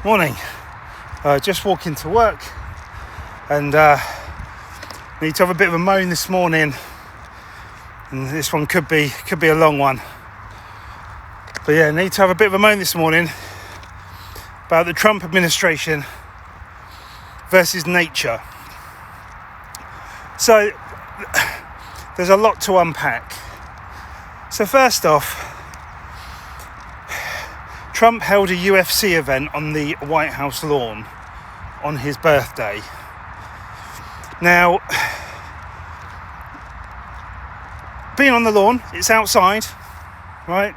Morning. Just walking to work and need to have a bit of a moan this morning, and this one could be a long one, but yeah, need to have a bit of a moan this morning about the Trump administration versus nature. So there's a lot to unpack. So first off, Trump held a UFC event on the White House lawn on his birthday. Now, being on the lawn, it's outside, right?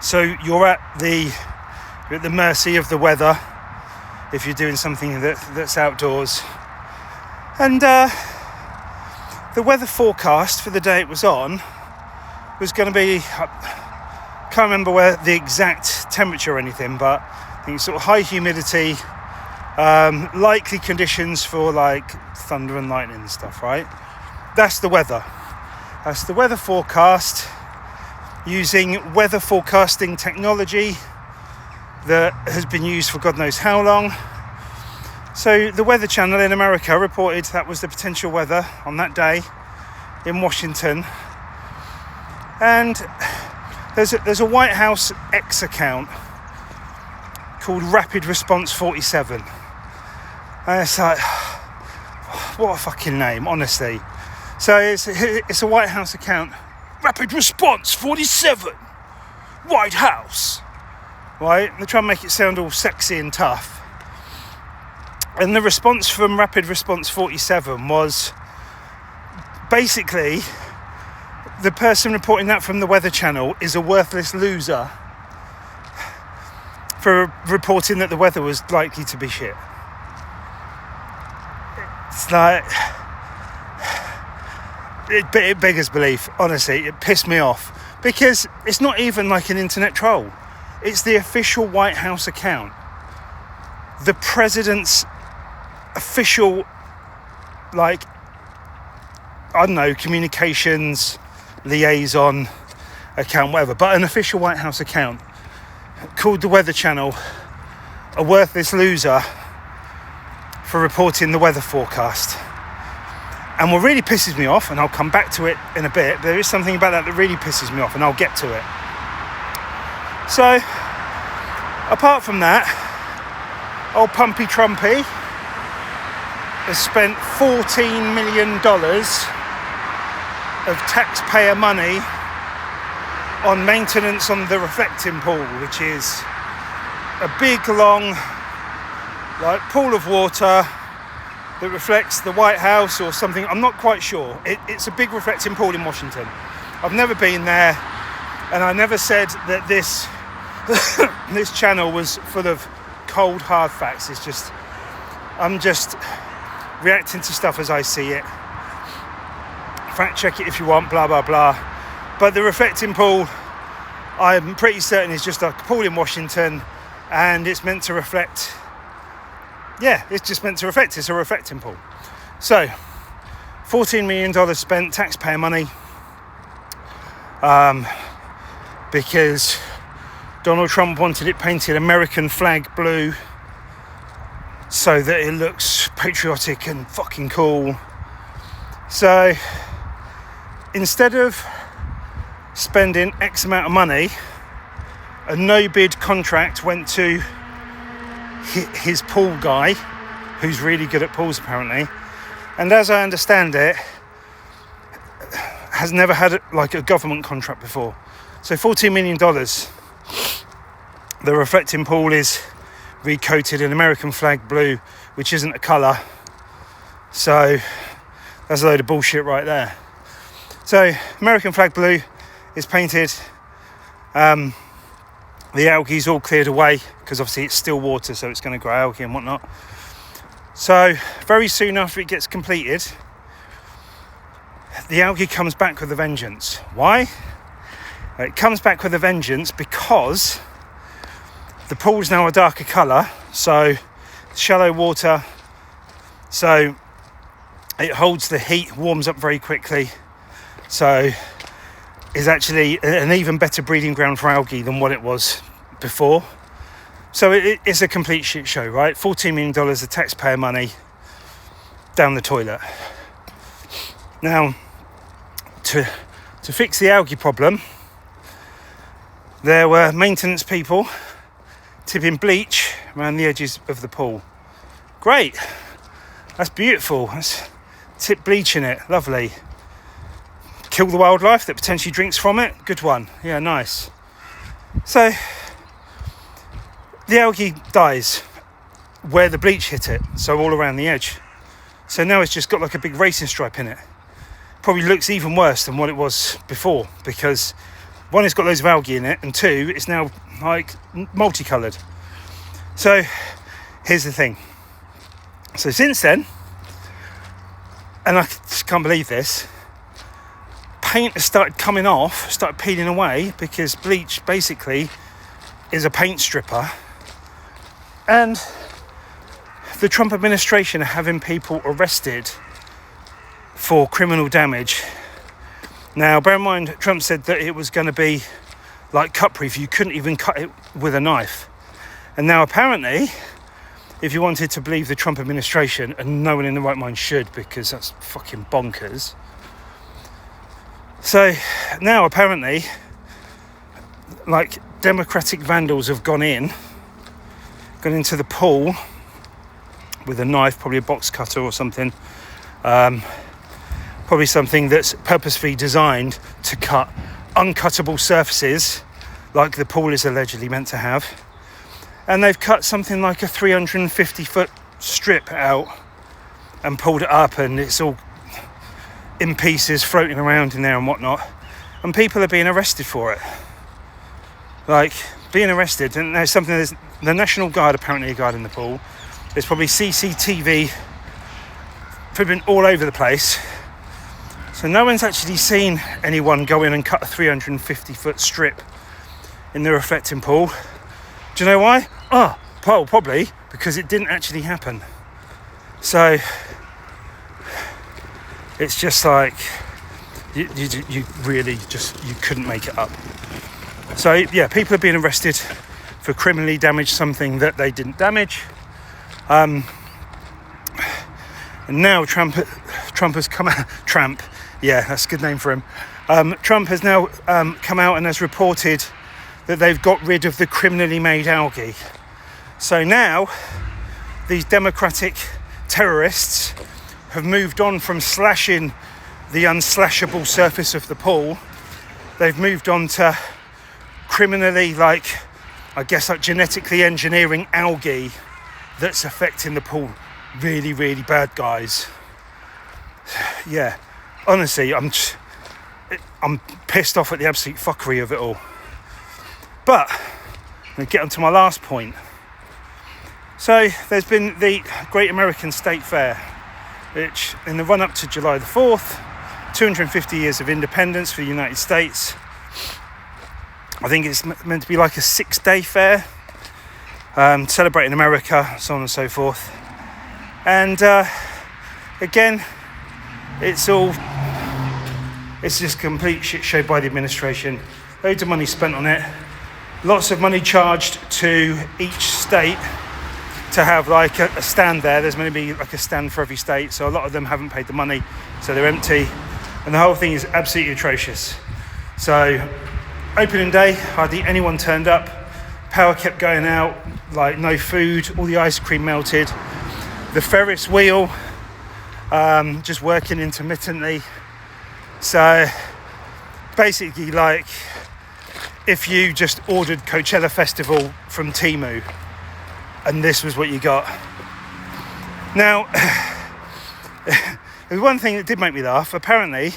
So you're at the mercy of the weather if you're doing something that's outdoors. And the weather forecast for the day it was on was going to be, can't remember where the exact temperature or anything, but I think sort of high humidity, likely conditions for like thunder and lightning and stuff, right? That's the weather. That's the weather forecast using weather forecasting technology that has been used for God knows how long. So the Weather Channel in America reported that was the potential weather on that day in Washington. And there's a White House X account called Rapid Response 47. And it's like, what a fucking name, honestly. So it's a White House account. Rapid Response 47. White House. Right? They try and make it sound all sexy and tough. And the response from Rapid Response 47 was basically, the person reporting that from the Weather Channel is a worthless loser for reporting that the weather was likely to be shit. It's like, it beggars belief, honestly. It pissed me off because it's not even like an internet troll. It's the official White House account. The president's official, like, I don't know, communications liaison account, whatever, but an official White House account called the Weather Channel a worthless loser for reporting the weather forecast. And what really pisses me off, and I'll come back to it in a bit, there is something about that really pisses me off, and I'll get to it. So, apart from that, old Pumpy Trumpy has spent $14 million of taxpayer money on maintenance on the reflecting pool, which is a big, long, like, pool of water that reflects the White House or something. I'm not quite sure. It's a big reflecting pool in Washington. I've never been there, and I never said that this this channel was full of cold, hard facts. It's just, I'm just reacting to stuff as I see it. Fact check it if you want, blah, blah, blah. But the reflecting pool, I'm pretty certain, is just a pool in Washington, and it's meant to reflect. Yeah, it's just meant to reflect. It's a reflecting pool. So, $14 million spent, taxpayer money, because Donald Trump wanted it painted American flag blue so that it looks patriotic and fucking cool. So, instead of spending X amount of money, a no-bid contract went to his pool guy, who's really good at pools apparently, and as I understand it, has never had like a government contract before. So $14 million. The reflecting pool is recoated in American flag blue, which isn't a colour. So that's a load of bullshit right there. So American flag blue is painted. The algae's all cleared away because obviously it's still water, so it's going to grow algae and whatnot. So very soon after it gets completed, the algae comes back with a vengeance. Why? It comes back with a vengeance because the pool's now a darker colour, so shallow water, so it holds the heat, warms up very quickly, so is actually an even better breeding ground for algae than what it was before. So it's a complete shit show, right? $14 million of taxpayer money down the toilet. Now, to fix the algae problem, there were maintenance people tipping bleach around the edges of the pool. Great, that's beautiful. Let's tip bleach in it, lovely. Kill the wildlife that potentially drinks from it, good one, yeah, nice. So the algae dies where the bleach hit it, so all around the edge. So now it's just got like a big racing stripe in it. Probably looks even worse than what it was before, because one, it's got loads of algae in it, and two, it's now like multicoloured. So here's the thing. So since then, and I just can't believe this, paint has started coming off, started peeling away, because bleach basically is a paint stripper. And the Trump administration are having people arrested for criminal damage. Now, bear in mind, Trump said that it was going to be like cut proof. You couldn't even cut it with a knife. And now apparently, if you wanted to believe the Trump administration, and no one in the right mind should, because that's fucking bonkers. So now apparently, like, Democratic vandals have gone into the pool with a knife, probably a box cutter or something. Probably something that's purposefully designed to cut uncuttable surfaces like the pool is allegedly meant to have. And they've cut something like a 350-foot strip out and pulled it up, and it's all in pieces floating around in there and whatnot. And people are being arrested for it. Like, being arrested. And there's something, there's the National Guard apparently are guarding the pool. There's probably CCTV flipping all over the place. So no one's actually seen anyone go in and cut a 350-foot strip in the reflecting pool. Do you know why? Oh, well, probably because it didn't actually happen. So it's just like you really just, you couldn't make it up. So yeah, people are being arrested for criminally damage something that they didn't damage. And now Trump has come out. Yeah, that's a good name for him. Trump has now come out and has reported that they've got rid of the criminally made algae. So now these democratic terrorists have moved on from slashing the unslashable surface of the pool. They've moved on to criminally, like, I guess, like genetically engineering algae that's affecting the pool. Really, really bad, guys. Yeah, honestly, I'm pissed off at the absolute fuckery of it all. But I'm going to get on to my last point. So there's been the Great American State Fair, which in the run-up to July the 4th, 250 years of independence for the United States. I think it's meant to be like a 6-day fair, celebrating America, so on and so forth. And again, it's just a complete shit show by the administration. Loads of money spent on it. Lots of money charged to each state to have like a stand there. There's going to be like a stand for every state. So a lot of them haven't paid the money, so they're empty. And the whole thing is absolutely atrocious. So opening day, hardly anyone turned up. Power kept going out, like no food, all the ice cream melted. The Ferris wheel just working intermittently. So basically, like, if you just ordered Coachella Festival from Temu and this was what you got. Now, there's one thing that did make me laugh. Apparently,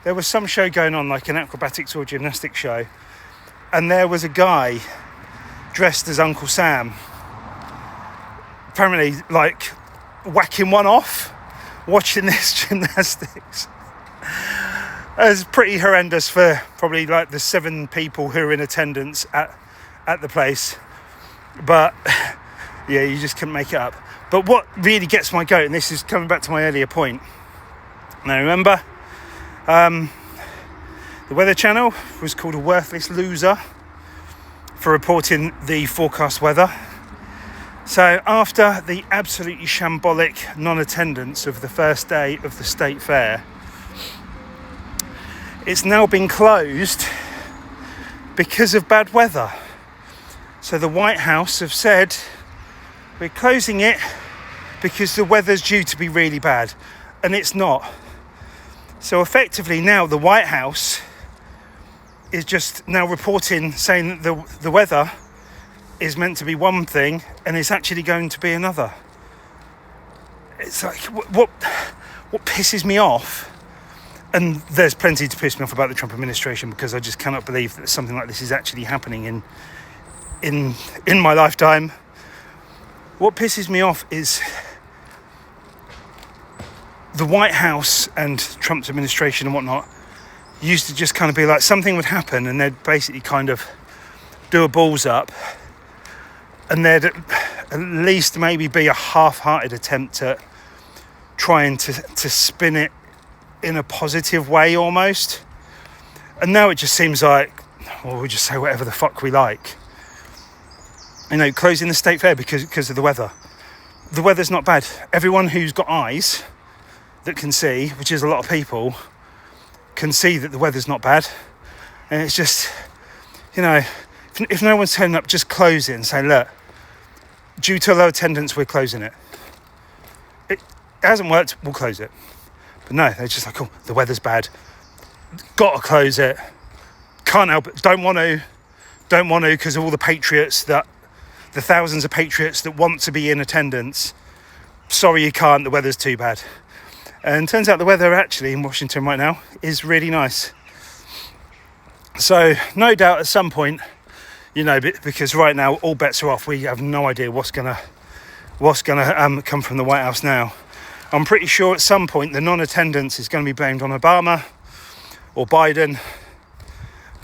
there was some show going on, like an acrobatics or gymnastics show, and there was a guy dressed as Uncle Sam, apparently, like, whacking one off, watching this gymnastics. It was pretty horrendous for probably like the 7 people who were in attendance at the place. But yeah, you just couldn't make it up. But what really gets my goat, and this is coming back to my earlier point. Now remember, the Weather Channel was called a worthless loser for reporting the forecast weather. So after the absolutely shambolic non-attendance of the first day of the State Fair, it's now been closed because of bad weather. So the White House have said, we're closing it because the weather's due to be really bad. And it's not. So effectively now the White House is just now reporting, saying that the weather is meant to be one thing and it's actually going to be another. It's like, what pisses me off, and there's plenty to piss me off about the Trump administration, because I just cannot believe that something like this is actually happening in my lifetime. What pisses me off is the White House and Trump's administration and whatnot used to just kind of be like, something would happen and they'd basically kind of do a balls up, and there'd at least maybe be a half-hearted attempt at trying to spin it in a positive way almost. And now it just seems like, well, we just say whatever the fuck we like. You know, closing the State Fair because of the weather. The weather's not bad. Everyone who's got eyes that can see, which is a lot of people, can see that the weather's not bad. And it's just, you know, if no one's turning up, just close it and say, look, due to low attendance, we're closing it. It hasn't worked, we'll close it. But no, they're just like, oh, the weather's bad, gotta close it, can't help it, don't want to because of all the patriots, the thousands of patriots that want to be in attendance. Sorry, you can't, the weather's too bad. And turns out the weather actually in Washington right now is really nice. So no doubt at some point, you know, because right now all bets are off. We have no idea what's gonna come from the White House now. I'm pretty sure at some point the non-attendance is going to be blamed on Obama or Biden.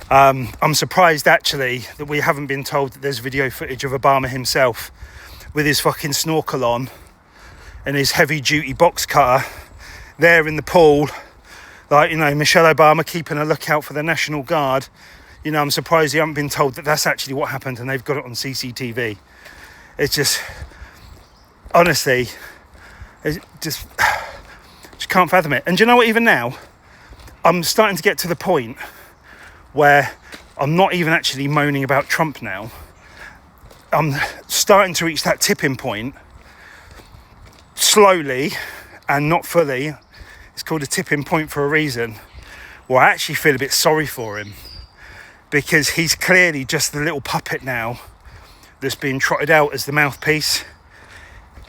I'm surprised actually that we haven't been told that there's video footage of Obama himself with his fucking snorkel on and his heavy-duty box cutter there in the pool, like, you know, Michelle Obama keeping a lookout for the National Guard. You know, I'm surprised you haven't been told that that's actually what happened and they've got it on CCTV. It's just, honestly, it just can't fathom it. And do you know what, even now, I'm starting to get to the point where I'm not even actually moaning about Trump now. I'm starting to reach that tipping point, slowly and not fully. It's called a tipping point for a reason, where I actually feel a bit sorry for him, because he's clearly just the little puppet now that's being trotted out as the mouthpiece.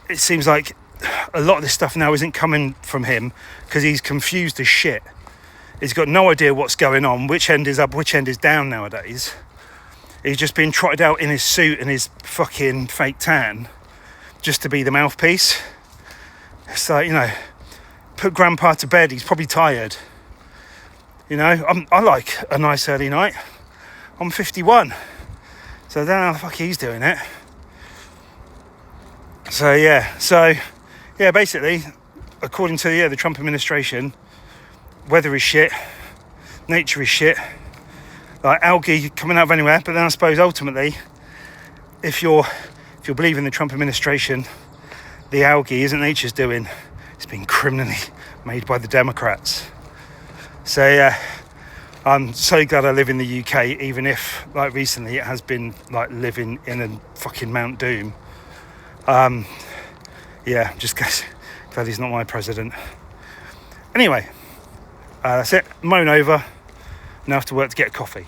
It seems like a lot of this stuff now isn't coming from him because he's confused as shit. He's got no idea what's going on, which end is up, which end is down nowadays. He's just being trotted out in his suit and his fucking fake tan just to be the mouthpiece. It's like, you know, put grandpa to bed, he's probably tired. You know, I like a nice early night. I'm 51, so I don't know how the fuck he's doing it. So yeah, basically, according to the Trump administration, weather is shit, nature is shit, like algae coming out of anywhere. But then I suppose ultimately, if you're believing the Trump administration, the algae isn't nature's doing, it's been criminally made by the Democrats. So yeah, I'm so glad I live in the UK, even if, like, recently it has been like living in a fucking Mount Doom. Yeah, just glad he's not my president. Anyway, that's it. Moan over. Now I have to work to get a coffee.